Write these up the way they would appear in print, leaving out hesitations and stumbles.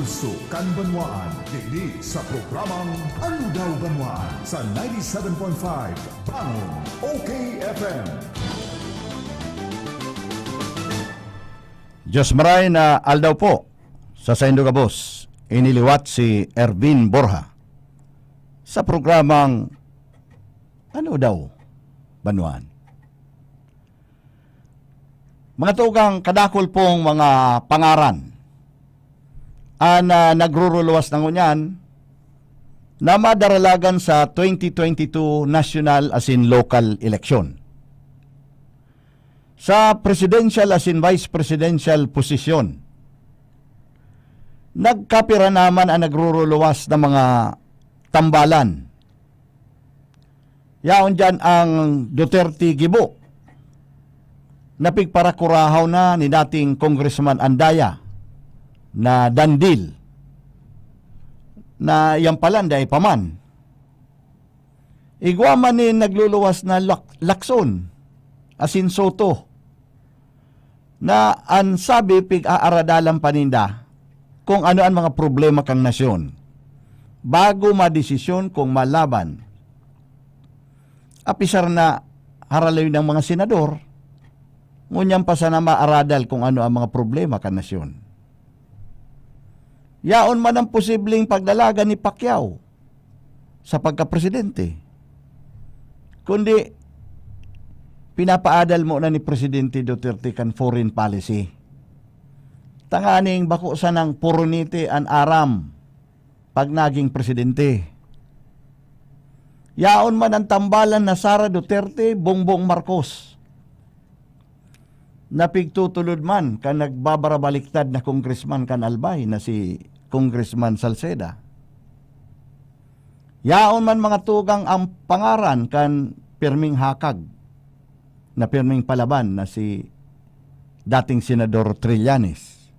Pulso kan Banwaan digdi sa programang Ano Daw Banwaan sa 97.5 Bangon OK FM. Diyos maray na aldaw po sa Saindo Gabos, iniliwat si Ervin Borja sa programang Ano Daw Banwaan. Mga tugang kadakol pong mga pangaran na nagruruluwas ng unyan na madaralagan sa 2022 national as in local election. Sa presidential as in vice presidential posisyon, nagkapira naman ang nagruruluwas ng mga tambalan. Yaon dyan ang Duterte Gibo, napigparakurahaw na ni dating Congressman Andaya na dandil na yang palanda ay paman. Igwaman ni nagluluwas na Lacson asin Soto na ang sabi pig-aaradalang paninda kung ano ang mga problema kang nasyon bago madesisyon kung malaban. Apisar na haraloy ng mga senador, ngunyan pa sana maaradal kung ano ang mga problema kan nasyon. Yaon man ang posibleng pagdalaga ni Pacquiao sa pagkapresidente. Kundi, pinapaadal mo na ni Presidente Duterte kan foreign policy. Tanganing bako sa ng purunite an aram pag naging presidente. Yaon man ang tambalan na Sara Duterte, Bongbong Marcos. Napigtutulod man kan nagbabarabaliktad na congressman kan Albay na si Congressman Salceda. Yaon man mga tugang ang pangaran kan pirming hakag na pirming palaban na si dating Senador Trillanes.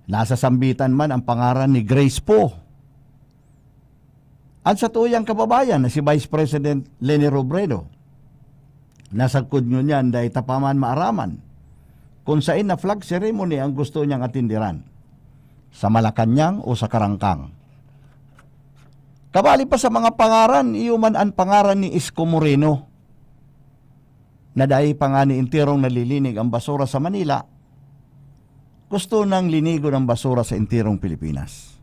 Nasa sambitan man ang pangaran ni Grace Poe. At sa tuyang kababayan na si Vice President Leni Robredo. Nasagkod nyo niyan dahil tapaman maaraman kung saan na flag ceremony ang gusto niyang atindiran, sa Malacanang o sa Karangkang. Kabali pa sa mga pangaran, iuman ang pangaran ni Isko Moreno na dahil pa nga ni intirong nalilinig ang basura sa Manila, gusto nang linigo ng basura sa intirong Pilipinas.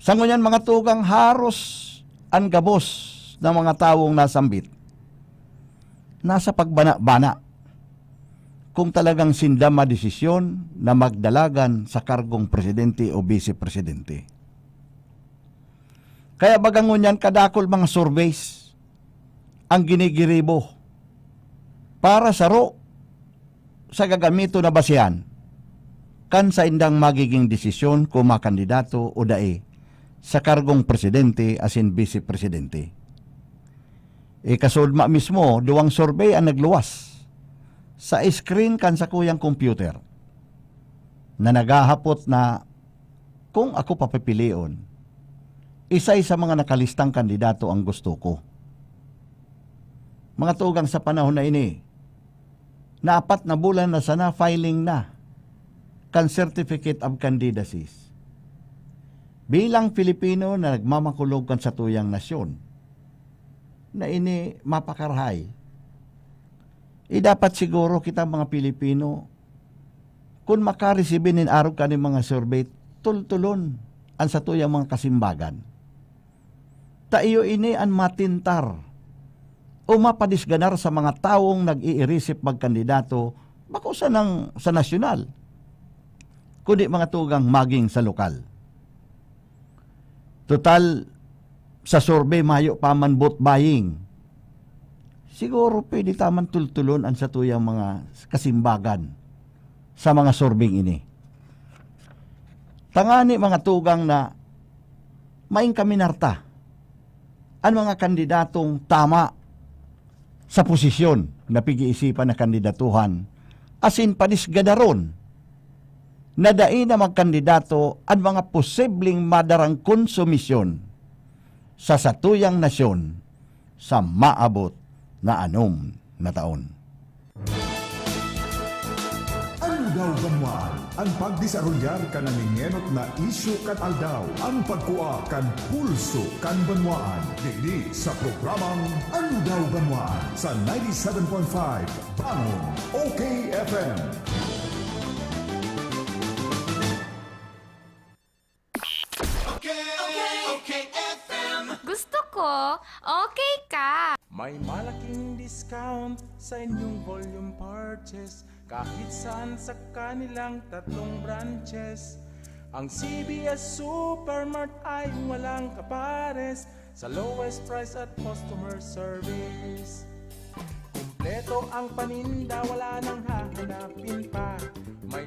Sa ngunyan mga tugang haros ang gabos ng mga tawong nasambit, nasa pagbana-bana kung talagang sindama desisyon na magdalagan sa kargong presidente o vice-presidente. Kaya bagangon yan kadakol mga surveys ang ginigiribo para saro sa gagamito na basihan kan sa indang magiging desisyon kung makandidato o dae sa kargong presidente asin vice-presidente. Kasulma mismo, duwang survey ang nagluwas sa screen kan sa kuyang computer na naghahapot na kung ako papipilion, isay sa mga nakalistang kandidato ang gusto ko. Mga tugang sa panahon na ini, na 4 na bulan na sana filing na kan Certificate of Candidacies. Bilang Pilipino na nagmamakulog kan sa tuyang nasyon, na ini mapakarhay. Dapat siguro kita mga Pilipino, kung makaresibin in araw ka ng mga survey, tultulon ang sa tuyang mga kasimbagan. Tayo ini ang matintar o mapadisganar sa mga taong nag-iirisip magkandidato bako sa nasyonal, kundi mga tugang maging sa lokal. Total, sa survey mayo pa man vote buying. Siguro pwede taman tultulon ang sa tuyang mga kasimbagan sa mga survey ini. Tangani mga tugang na maing kaminarta ang mga kandidatong tama sa posisyon na pag-iisipan na kandidatuhan asin panisgadaron na dai na magkandidato ang mga posibleng madarang konsumisyon sa satuyang nasyon sa maabot na 6 na taon. Ano Daw Banwaan ang pagdesarrollar kan nangingenot na isyu kan aldaw, ang pagkuha kan pulso kan banwaan. Digdi sa programang Ano Daw Banwaan sa 97.5 Bangon OKFM. Gusto ko, okay ka. May malaking discount sa inyong volume purchase kahit saan sa kanilang 3 branches. Ang CBS Supermart ay walang kapares sa lowest price at customer service. Kumpleto ang paninda, wala nang hahanapin pa. May